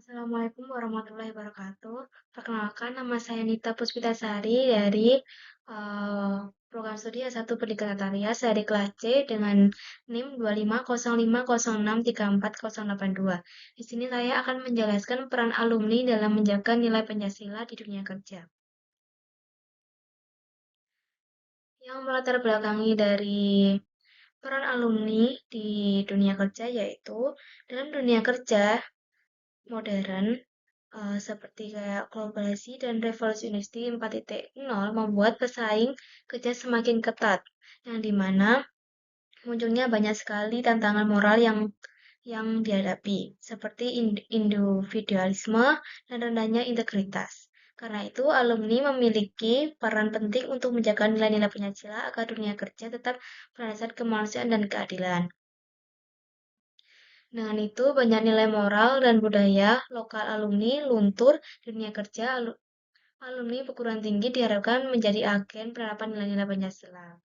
Assalamualaikum warahmatullahi wabarakatuh. Perkenalkan, nama saya Nita Puspitasari dari program studi S1 Pendidikan Tata Rias dari kelas C dengan NIM 250506348082. Di sini saya akan menjelaskan peran alumni dalam menjaga nilai Pancasila di dunia kerja. Yang melatar belakangi dari peran alumni di dunia kerja yaitu dalam dunia kerja modern, seperti kayak globalisasi dan revolusi industri 4.0 membuat pesaing kerja semakin ketat, yang dimana munculnya banyak sekali tantangan moral yang dihadapi, seperti individualisme dan rendahnya integritas. Karena itu, alumni memiliki peran penting untuk menjaga nilai-nilai Pancasila agar dunia kerja tetap berdasar kemanusiaan dan keadilan. Dengan itu, banyak nilai moral dan budaya lokal alumni luntur di dunia kerja. Alumni perguruan tinggi diharapkan menjadi agen penerapan nilai-nilai Pancasila.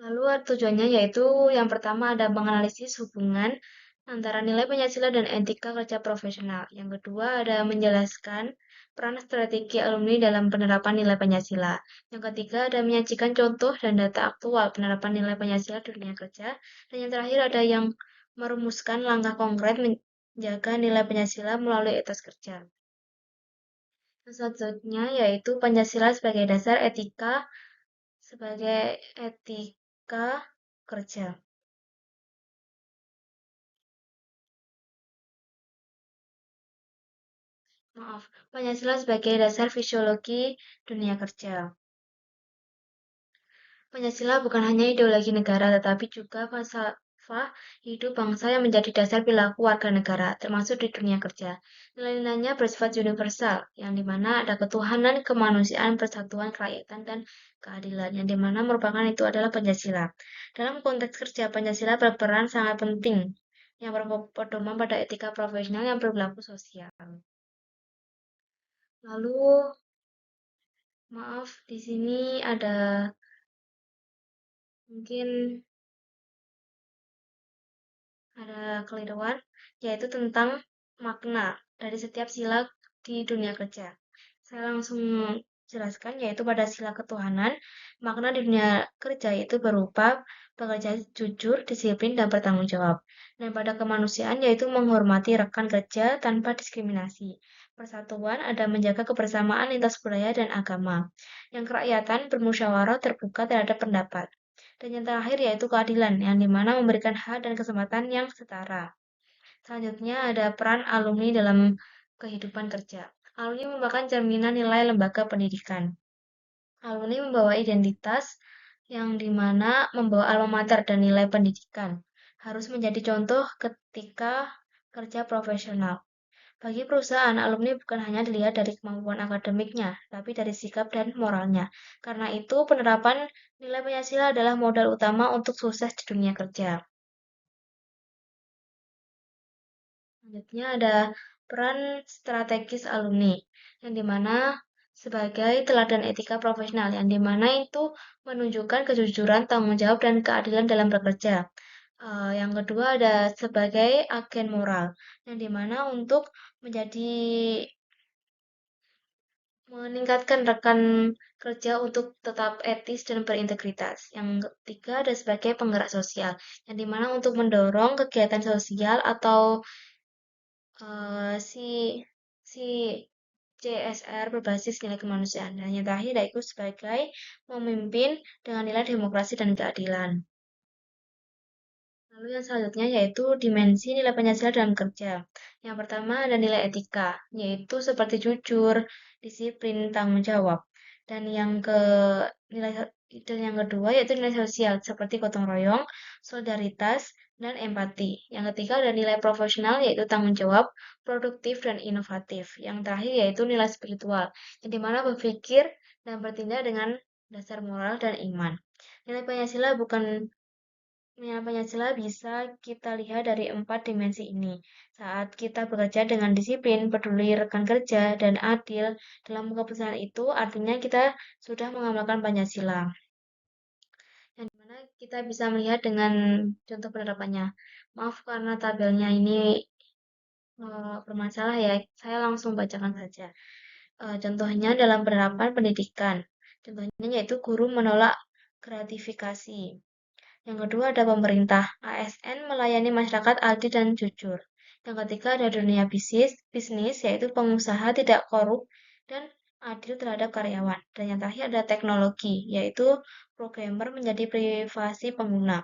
Lalu tujuannya yaitu yang pertama ada menganalisis hubungan antara nilai Pancasila dan etika kerja profesional. Yang kedua ada menjelaskan peran strategi alumni dalam penerapan nilai Pancasila. Yang ketiga ada menyajikan contoh dan data aktual penerapan nilai Pancasila di dunia kerja. Dan yang terakhir ada yang merumuskan langkah konkret menjaga nilai Pancasila melalui etos kerja. Selanjutnya yaitu Pancasila sebagai etika kerja. Maaf, Pancasila sebagai dasar fisiologi dunia kerja. Pancasila bukan hanya ideologi negara, tetapi juga falsafah hidup bangsa yang menjadi dasar perilaku warga negara, termasuk di dunia kerja. Nilai-nilainya bersifat universal, yang dimana ada ketuhanan, kemanusiaan, persatuan, kerakyatan, dan keadilan, yang dimana merupakan itu adalah Pancasila. Dalam konteks kerja, Pancasila berperan sangat penting, yang berpedoman pada etika profesional yang berlaku sosial. Lalu, maaf, di sini ada mungkin ada keliruan, yaitu tentang makna dari setiap sila di dunia kerja. Saya langsung jelaskan, yaitu pada sila ketuhanan, makna di dunia kerja itu berupa bekerja jujur, disiplin, dan bertanggung jawab. Dan pada kemanusiaan, yaitu menghormati rekan kerja tanpa diskriminasi. Persatuan ada menjaga kebersamaan lintas budaya dan agama. Yang kerakyatan bermusyawarah terbuka terhadap pendapat. Dan yang terakhir yaitu keadilan, yang dimana memberikan hak dan kesempatan yang setara. Selanjutnya ada peran alumni dalam kehidupan kerja. Alumni merupakan cerminan nilai lembaga pendidikan. Alumni membawa identitas yang dimana membawa alma mater dan nilai pendidikan. Harus menjadi contoh ketika kerja profesional. Bagi perusahaan, alumni bukan hanya dilihat dari kemampuan akademiknya, tapi dari sikap dan moralnya. Karena itu, penerapan nilai Pancasila adalah modal utama untuk sukses di dunia kerja. Selanjutnya ada peran strategis alumni, yang dimana sebagai teladan etika profesional, yang dimana itu menunjukkan kejujuran, tanggung jawab, dan keadilan dalam bekerja. Yang kedua ada sebagai agen moral, yang dimana untuk menjadi meningkatkan rekan kerja untuk tetap etis dan berintegritas. Yang ketiga ada sebagai penggerak sosial, yang dimana untuk mendorong kegiatan sosial atau si si CSR berbasis nilai kemanusiaan. Dan yang terakhir yaitu sebagai memimpin dengan nilai demokrasi dan keadilan. Lalu yang selanjutnya yaitu dimensi nilai Pancasila dalam kerja. Yang pertama ada nilai etika, yaitu seperti jujur, disiplin, tanggung jawab. Dan yang ke nilai dan yang kedua yaitu nilai sosial seperti gotong royong, solidaritas, dan empati. Yang ketiga ada nilai profesional yaitu tanggung jawab, produktif, dan inovatif. Yang terakhir yaitu nilai spiritual, yang dimana berpikir dan bertindak dengan dasar moral dan iman. Nilai Pancasila bukan Nilai Pancasila bisa kita lihat dari 4 dimensi ini. Saat kita bekerja dengan disiplin, peduli rekan kerja, dan adil dalam keputusan itu, artinya kita sudah mengamalkan Pancasila. Yang dimana kita bisa melihat dengan contoh penerapannya. Maaf karena tabelnya ini bermasalah ya, saya langsung bacakan saja. Contohnya dalam penerapan pendidikan. Contohnya yaitu guru menolak gratifikasi. Yang kedua ada pemerintah. ASN melayani masyarakat adil dan jujur. Yang ketiga ada dunia bisnis yaitu pengusaha tidak korup dan adil terhadap karyawan. Dan yang terakhir ada teknologi, yaitu programmer menjadi privasi pengguna.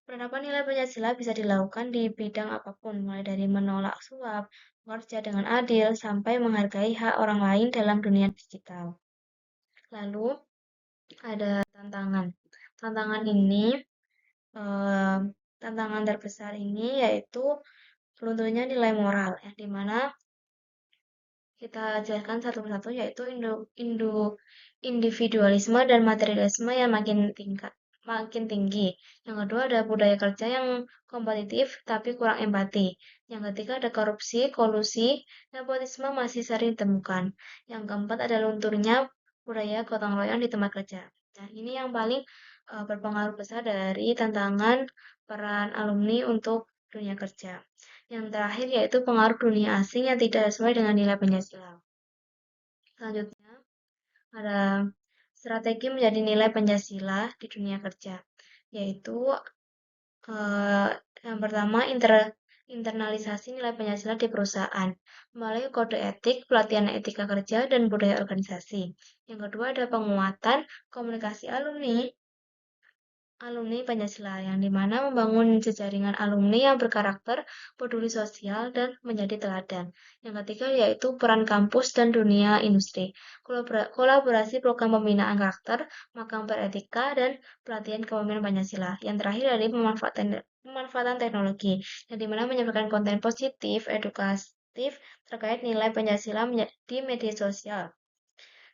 Penerapan nilai Pancasila bisa dilakukan di bidang apapun, mulai dari menolak suap, bekerja dengan adil, sampai menghargai hak orang lain dalam dunia digital. Lalu ada tantangan. Tantangan ini, eh, tantangan terbesar ini yaitu runtuhnya nilai moral, yang dimana kita jelaskan satu persatu yaitu individualisme dan materialisme yang makin tinggi. Yang kedua ada budaya kerja yang kompetitif tapi kurang empati. Yang ketiga ada korupsi, kolusi, nepotisme masih sering ditemukan. Yang keempat ada lunturnya budaya gotong royong di tempat kerja. Nah, ini yang paling berpengaruh besar dari tantangan peran alumni untuk dunia kerja. Yang terakhir yaitu pengaruh dunia asing yang tidak sesuai dengan nilai Pancasila. Selanjutnya, ada strategi menjadi nilai Pancasila di dunia kerja, yaitu eh, yang pertama internalisasi nilai Pancasila di perusahaan melalui kode etik, pelatihan etika kerja, dan budaya organisasi. Yang kedua ada penguatan komunikasi alumni Pancasila, yang dimana membangun jejaringan alumni yang berkarakter, peduli sosial, dan menjadi teladan. Yang ketiga yaitu peran kampus dan dunia industri, kolaborasi program pembinaan karakter, magang beretika, dan pelatihan kepemimpinan Pancasila. Yang terakhir dari pemanfaatan teknologi, yang dimana menyampaikan konten positif, edukatif terkait nilai Pancasila di media sosial.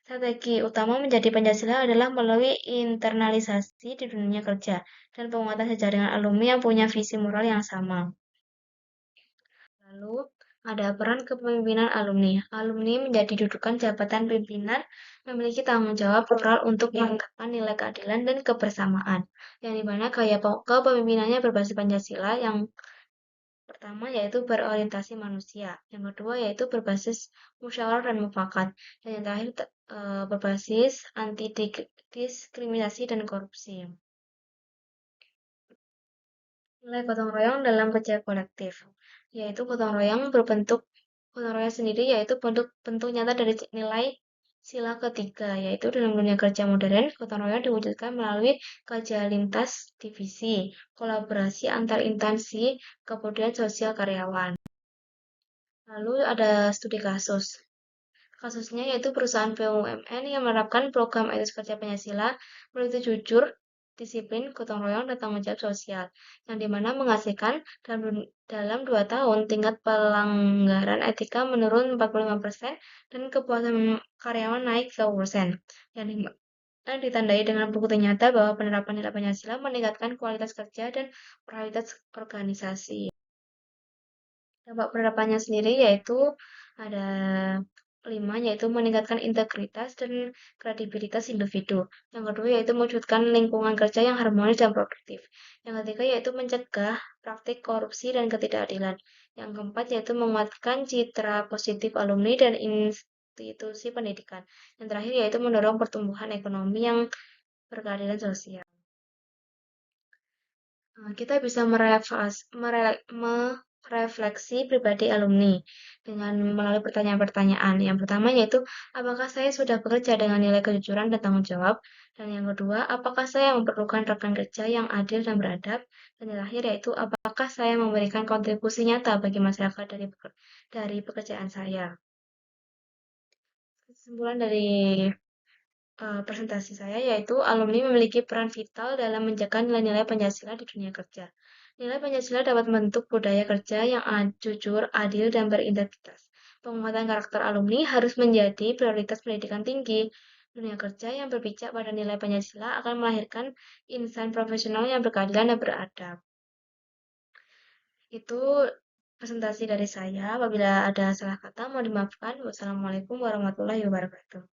Strategi utama menjadi Pancasila adalah melalui internalisasi di dunia kerja dan penguatan jaringan alumni yang punya visi moral yang sama. Lalu, ada peran kepemimpinan alumni. Alumni menjadi dudukan jabatan pimpinan memiliki tanggung jawab moral untuk menegakkan nilai keadilan dan kebersamaan, yang dimana gaya kepemimpinannya berbasis Pancasila yang pertama yaitu berorientasi manusia, yang kedua yaitu berbasis musyawarah dan mufakat, dan yang terakhir berbasis anti diskriminasi dan korupsi. Nilai gotong royong dalam kerja kolektif, yaitu gotong royong sendiri yaitu bentuk nyata dari nilai sila ketiga, yaitu dalam dunia kerja modern, gotong royong diwujudkan melalui kerja lintas divisi, kolaborasi antar instansi, kemudian sosial karyawan. Lalu ada studi kasus. Kasusnya yaitu perusahaan BUMN yang menerapkan program etis kerja Pancasila melalui jujur, disiplin, gotong royong, dan tanggung jawab sosial, yang dimana menghasilkan dalam 2 tahun tingkat pelanggaran etika menurun 45% dan kepuasan karyawan naik 30%, yang dimana ditandai dengan bukti nyata bahwa penerapan nilai Pancasila meningkatkan kualitas kerja dan moralitas organisasi. Dampak penerapannya sendiri yaitu ada 5, yaitu meningkatkan integritas dan kredibilitas individu. Yang kedua yaitu mewujudkan lingkungan kerja yang harmonis dan produktif. Yang ketiga yaitu mencegah praktik korupsi dan ketidakadilan. Yang keempat yaitu menguatkan citra positif alumni dan institusi pendidikan. Yang terakhir yaitu mendorong pertumbuhan ekonomi yang berkeadilan sosial. Kita bisa merefleksi pribadi alumni dengan melalui pertanyaan-pertanyaan. Yang pertama yaitu, apakah saya sudah bekerja dengan nilai kejujuran dan tanggung jawab? Dan yang kedua, apakah saya memerlukan rekan kerja yang adil dan beradab? Dan yang terakhir yaitu, apakah saya memberikan kontribusi nyata bagi masyarakat dari pekerjaan saya? Kesimpulan dari presentasi saya yaitu alumni memiliki peran vital dalam menjaga nilai-nilai Pancasila di dunia kerja. Nilai Pancasila dapat membentuk budaya kerja yang jujur, adil, dan berintegritas. Penguatan karakter alumni harus menjadi prioritas pendidikan tinggi. Dunia kerja yang berpijak pada nilai Pancasila akan melahirkan insan profesional yang berkeadilan dan beradab. Itu presentasi dari saya. Apabila ada salah kata, mohon dimaafkan. Wassalamualaikum warahmatullahi wabarakatuh.